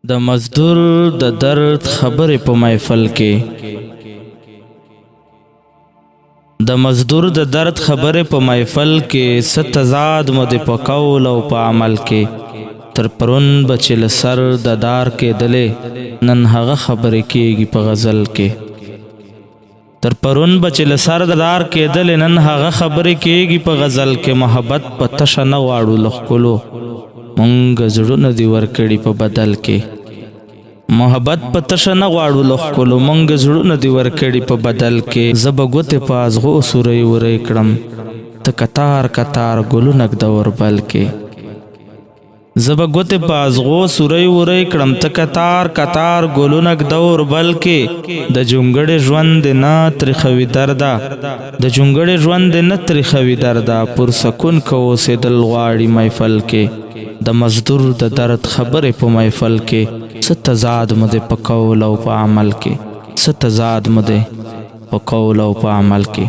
د مزدور د درد خبرې په محفل کې د مزدور د درد خبرې په محفل کې څه تضاد مو د په قول او په عمل کې تر پرون به چې له سر د دار کېدلې نن هغه خبرې کېږي په غزل کې تر پرون به چې له سر د دار کېدلې نن هغه خبرې کېږي په غزل کې محبت په تشه نه غواړو له ښکلو مونږ زړونه دي ورکړي په بدل کې محبت په تشه نه غواړو له ښکلو مونږ زړونه دي ورکړي په بدل کې زه به ګوتې په ازغو سورۍ ورۍ کړم ته کتار کتار ګلونه ږده وربل کې زه به ګوتې په ازغو سورۍ ورۍ کړم ته کتار کتار ګلونه ږده وربل کې د جونګړې ژوند دې نه ترېښوي درده د جونګړې ژوند دې نه ترېښوي درده پرسکون که اوسېدل غواړي محفل کې د مزدور د درد خبرې په محفل کې څه تضاد مو دی په قول او په عمل کې څه تضاد مو دی په قول او په عمل کې